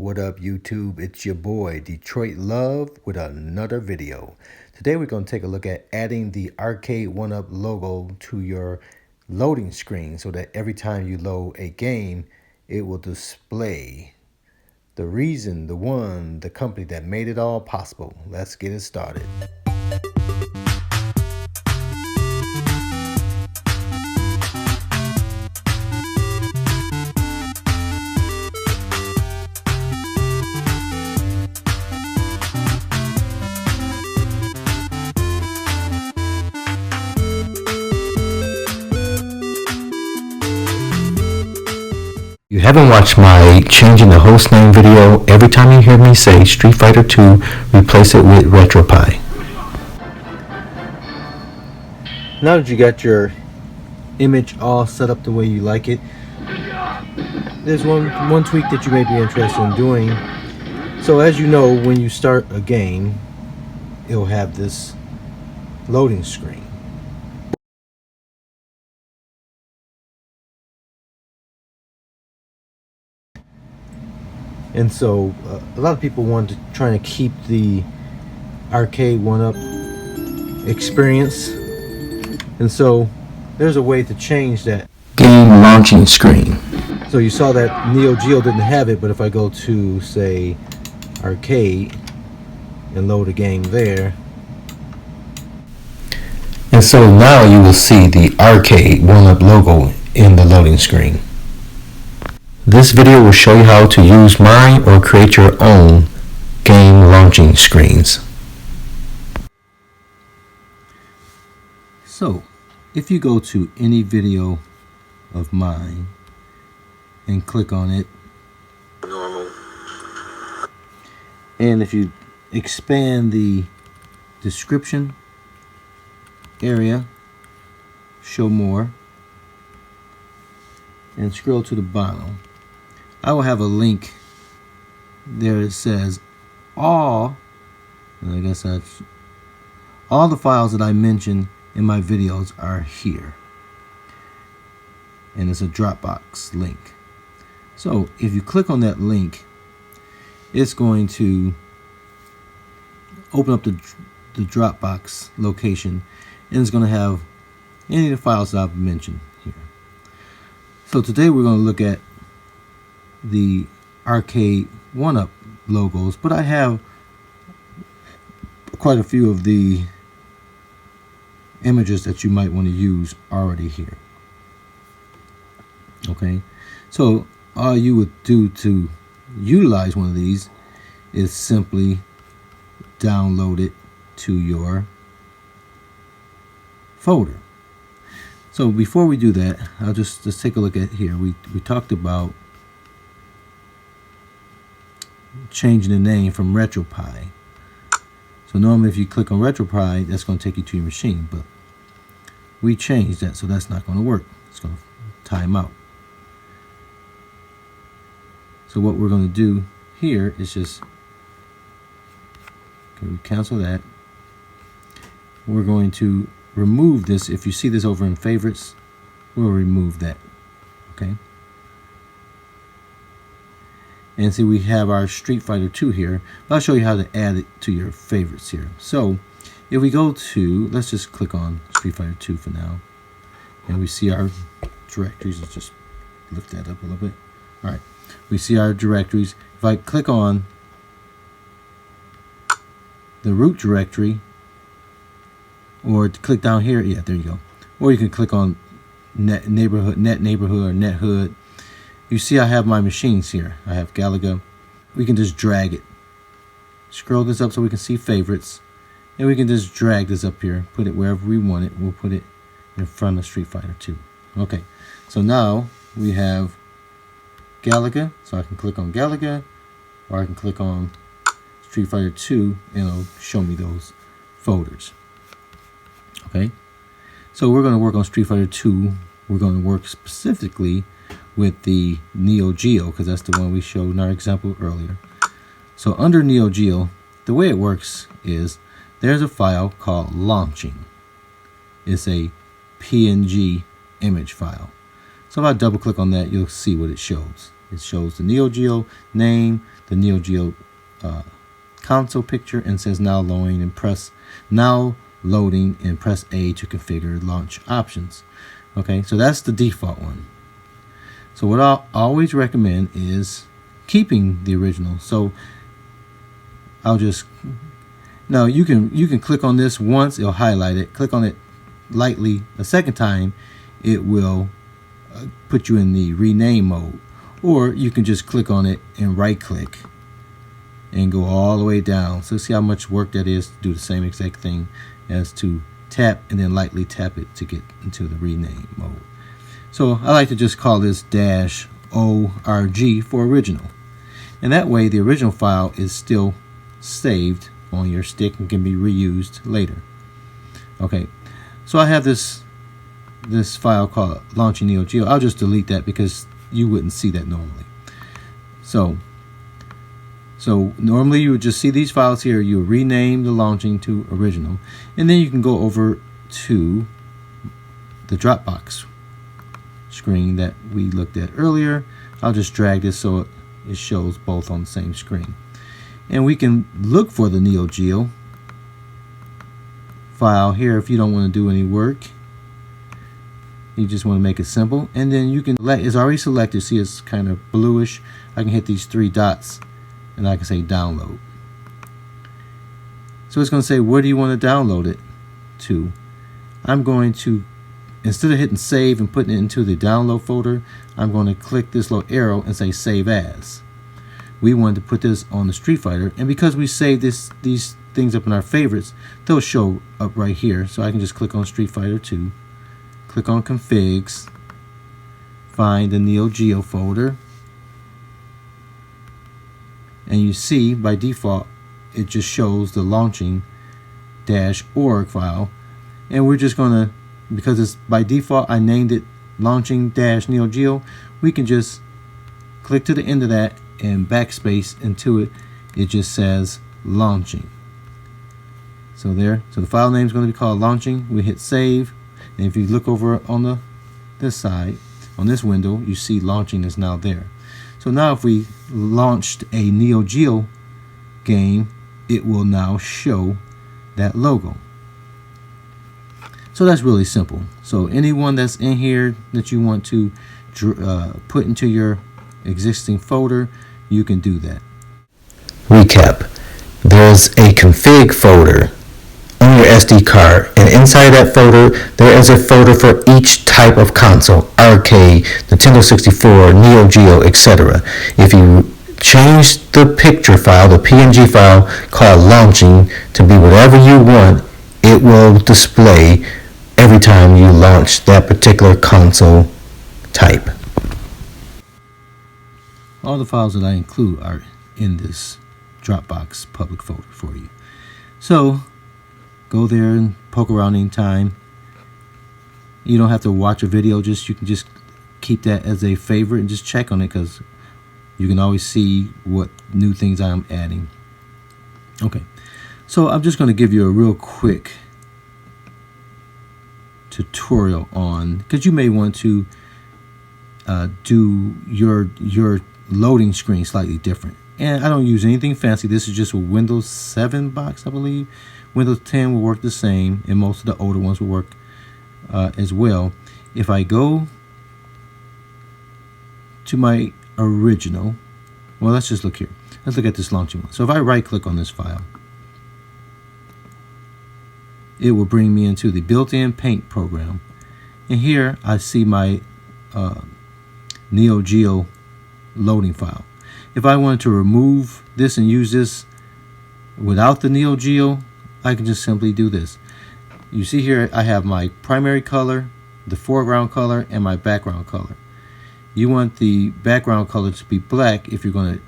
What up, YouTube? It's your boy Detroit Love with another video. Today we're going to take a look at adding the Arcade1Up logo to your loading screen so that every time you load a game, it will display the reason, the company that made it all possible. Let's get it started. If you haven't watched my changing the host name video, every time you hear me say Street Fighter 2, replace it with RetroPie. Now that you got your image all set up the way you like it, there's one tweak that you may be interested in doing. So as you know, when you start a game, it'll have this loading screen. And so a lot of people want to try to keep the Arcade1Up experience. And so there's a way to change that Game launching screen. So you saw that Neo Geo didn't have it, but if I go to, say, Arcade and load a game there. And so now you will see the Arcade1Up logo in the loading screen. This video will show you how to use mine or create your own game launching screens. So, if you go to any video of mine and click on it, and if you expand the description area, show more, and scroll to the bottom, I will have a link there that says all the files that I mentioned in my videos are here, and it's a Dropbox link. So if you click on that link, it's going to open up the Dropbox location, and it's going to have any of the files that I've mentioned here. So today we're going to look at the Arcade1Up logos, but I have quite a few of the images that you might want to use already here. Okay, so all you would do to utilize one of these is simply download it to your folder. So before we do that, I'll just take a look at here. We talked about changing the name from RetroPie. So normally if you click on RetroPie, that's going to take you to your machine, but we changed that, so that's not going to work. It's going to time out. So what we're going to do here is just, okay, we cancel that. We're going to remove this. If you see this over in favorites, we'll remove that. Okay. And see, we have our Street Fighter 2 here, but I'll show you how to add it to your favorites here. So if we go to, let's just click on Street Fighter 2 for now, and we see our directories. Let's just lift that up a little bit. All right, we see our directories. If I click on the root directory, or click down here, yeah, there you go. Or you can click on net neighborhood, or nethood. You see I have my machines here. I have Galaga. We can just drag it. Scroll this up so we can see favorites. And we can just drag this up here. Put it wherever we want it. We'll put it in front of Street Fighter 2. Okay. So now we have Galaga. So I can click on Galaga. Or I can click on Street Fighter 2. And it'll show me those folders. Okay. So we're going to work on Street Fighter 2. We're going to work specifically with the Neo Geo, because that's the one we showed in our example earlier. So under Neo Geo, the way it works is there's a file called launching. It's a PNG image file. So if I double click on that, you'll see what it shows. It shows the Neo Geo name, the Neo Geo console picture, and says now loading, and press A to configure launch options. Okay, so that's the default one. So what I'll always recommend is keeping the original. So I'll just, now you can click on this once, it'll highlight it. Click on it lightly a second time, it will put you in the rename mode. Or you can just click on it and right click and go all the way down. So see how much work that is to do the same exact thing as to tap and then lightly tap it to get into the rename mode. So I like to just call this -org for original. And that way the original file is still saved on your stick and can be reused later. Okay, so I have this file called Launching Neo Geo. I'll just delete that because you wouldn't see that normally. So normally you would just see these files here. You would rename the launching to original, and then you can go over to the Dropbox screen that we looked at earlier. I'll just drag this so it shows both on the same screen, and we can look for the Neo Geo file here if you don't want to do any work. You just want to make it simple, and then you can it's already selected. See, it's kind of bluish. I can hit these 3 dots and I can say download. So it's going to say, where do you want to download it to? I'm going to, instead of hitting save and putting it into the download folder, I'm going to click this little arrow and say save as. We wanted to put this on the Street Fighter, and because we saved these things up in our favorites, they'll show up right here. So I can just click on Street Fighter 2, click on configs, find the Neo Geo folder, and you see by default it just shows the launching-org file, and we're just going to, because it's by default I named it launching-Neo Geo, we can just click to the end of that and backspace into it. It just says launching. So there, so the file name is going to be called launching. We hit save, and if you look over on this side, on this window, you see launching is now there. So now if we launched a Neo Geo game, it will now show that logo. So that's really simple. So anyone that's in here that you want to put into your existing folder, you can do that. Recap. There's a config folder on your SD card, and inside that folder there is a folder for each type of console: arcade, Nintendo 64, Neo Geo, etc. If you change the picture file, the PNG file called launching, to be whatever you want, it will display every time you launch that particular console type. All the files that I include are in this Dropbox public folder for you. So go there and poke around anytime. You don't have to watch a video, you can just keep that as a favorite and just check on it, because you can always see what new things I'm adding. Okay, so I'm just going to give you a real quick tutorial on, because you may want to do your loading screen slightly different. And I don't use anything fancy. This is just a Windows 7 box, I believe. Windows 10 will work the same, and most of the older ones will work as well. If I go to my original, well, let's just look here. Let's look at this launching one. So if I right click on this file, it will bring me into the built-in paint program, and here I see my Neo Geo loading file. If I wanted to remove this and use this without the Neo Geo, I can just simply do this. You see here I have my primary color, the foreground color, and my background color. You want the background color to be black if you're going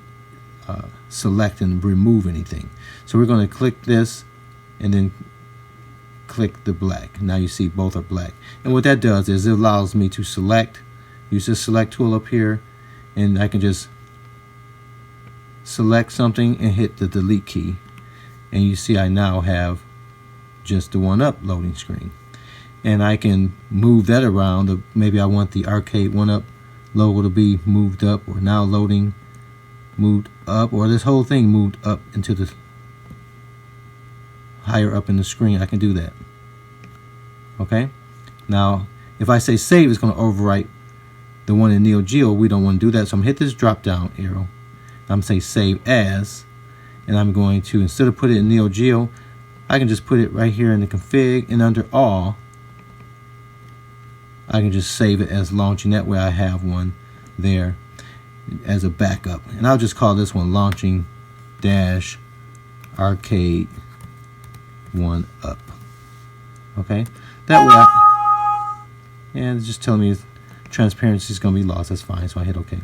to select and remove anything. So we're going to click this and then click the black. Now you see both are black. And what that does is it allows me to select, use this select tool up here, and I can just select something and hit the delete key. And you see I now have just the 1UP loading screen. And I can move that around. Maybe I want the Arcade1Up logo to be moved up, or now loading moved up, or this whole thing moved up into the higher up in the screen. I can do that. Okay, now if I say save, it's going to overwrite the one in Neo Geo. We don't want to do that, so I'm going to hit this drop down arrow. I'm going to say save as, and I'm going to, instead of put it in Neo Geo, I can just put it right here in the config, and under all I can just save it as launching. That way I have one there as a backup, and I'll just call this one launching dash arcade 1-up. Okay, that way and it's just telling me transparency is going to be lost. That's fine, so I hit OK.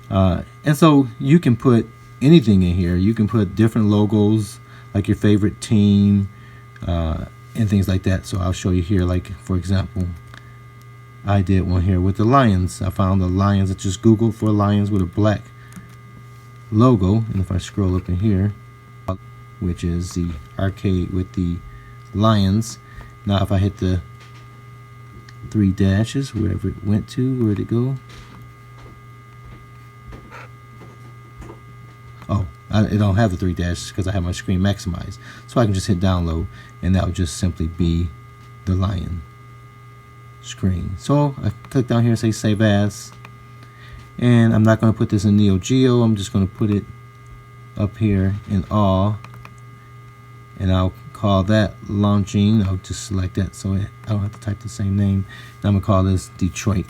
And so you can put anything in here. You can put different logos, like your favorite team, and things like that. So I'll show you here, like for example, I did one here with the Lions. I found the Lions. I just Googled for Lions with a black logo, and if I scroll up in here, which is the arcade with the Lions. Now if I hit the 3 dashes, wherever it went to, where'd it go? Oh, it don't have the 3 dashes because I have my screen maximized. So I can just hit download, and that would just simply be the Lion screen. So I click down here and say save as, and I'm not going to put this in Neo Geo. I'm just going to put it up here in all, and I'll call that launching. I'll just select that so I don't have to type the same name. And I'm going to call this Detroit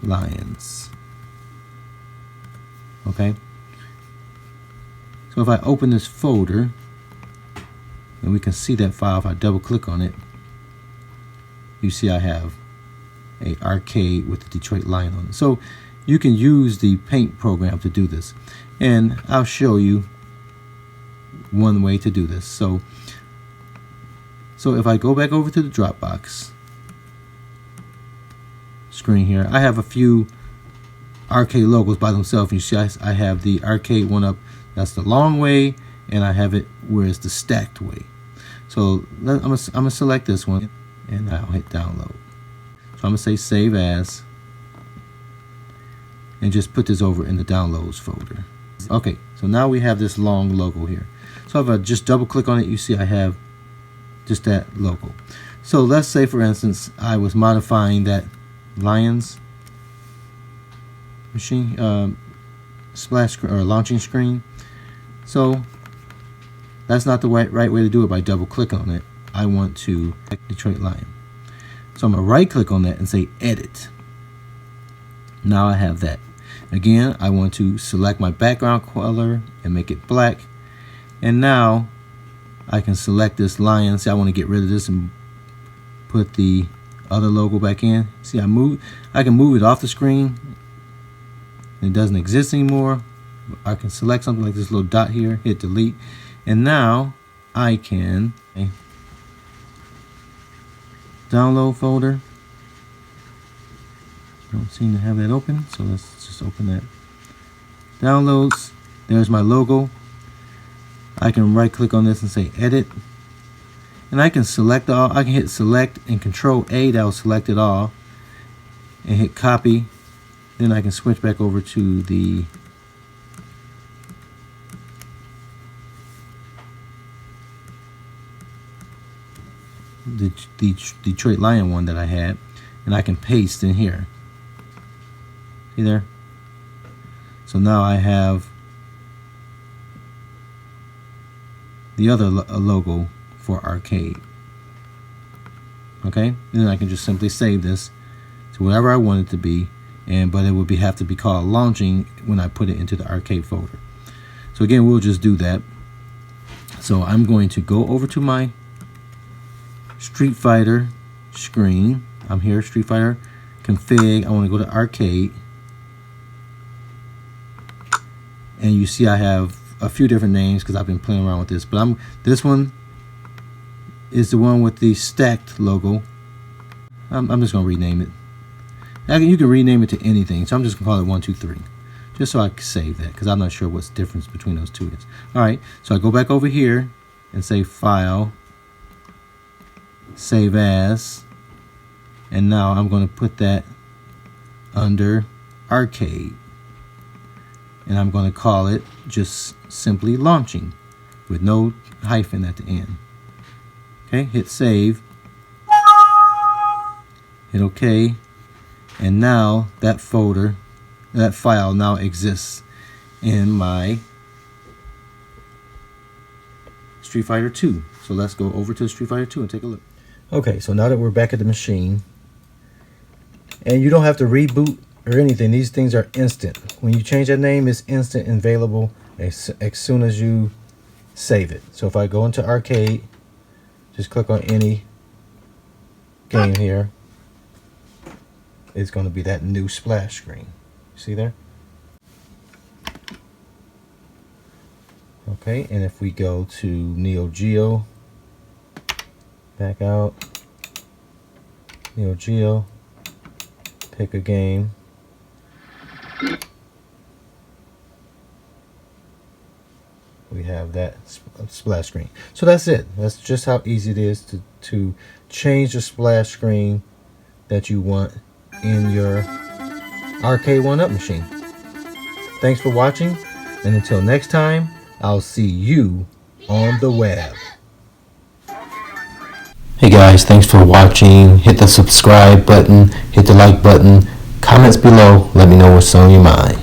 Lions. Okay, so if I open this folder, and we can see that file, if I double click on it, you see I have a arcade with the Detroit Lion on it. So you can use the Paint program to do this, and I'll show you one way to do this. So if I go back over to the Dropbox screen here, I have a few arcade logos by themselves. You see I have the Arcade1Up, that's the long way, and I have it where it's the stacked way. So I'm gonna select this one, and I'll hit download. So I'm gonna say save as, and just put this over in the downloads folder. Okay, so now we have this long logo here. So if I just double click on it, you see I have just that logo. So let's say for instance I was modifying that Lions machine splash screen or launching screen. So that's not the right way to do it by double click on it. I want to Detroit Lion. So I'm going to right click on that and say edit. Now I have that. Again, I want to select my background color and make it black. And now I can select this lion. See, I want to get rid of this and put the other logo back in. See, I can move it off the screen. It doesn't exist anymore. I can select something like this little dot here, hit delete, and now I can download folder. Don't seem to have that open, so let's just open that. Downloads. There's my logo. I can right click on this and say edit, and I can select all. I can hit select and Control A, that will select it all, and hit copy. Then I can switch back over to the Detroit Lion one that I had, and I can paste in here. See there? So now I have the other logo for arcade. Okay, and then I can just simply save this to whatever I want it to be, but it would have to be called launching when I put it into the arcade folder. So again, we'll just do that. So I'm going to go over to my Street Fighter screen. I'm here, Street Fighter config. I want to go to arcade, and you see I have a few different names because I've been playing around with this, but this one is the one with the stacked logo. I'm just gonna rename it. You can rename it to anything, so I'm just gonna call it 1, 2, 3, just so I can save that because I'm not sure what's the difference between those two is. Alright, so I go back over here and say file, save as, and now I'm going to put that under Arcade. And I'm going to call it just simply launching with no hyphen at the end. Okay, hit save. Hit OK. And now that folder, that file now exists in my Street Fighter 2. So let's go over to Street Fighter 2 and take a look. Okay, so now that we're back at the machine, and you don't have to reboot or anything. These things are instant. When you change that name, it's instant and available as soon as you save it. So if I go into Arcade, just click on any game here, it's going to be that new splash screen. See there? Okay, and if we go to Neo Geo, back out, Neo Geo, pick a game, we have that splash screen. So that's it. That's just how easy it is to change the splash screen that you want in your Arcade1Up machine. Thanks for watching, and until next time, I'll see you on the web. Hey guys, thanks for watching. Hit the subscribe button, hit the like button, comments below, let me know what's on your mind.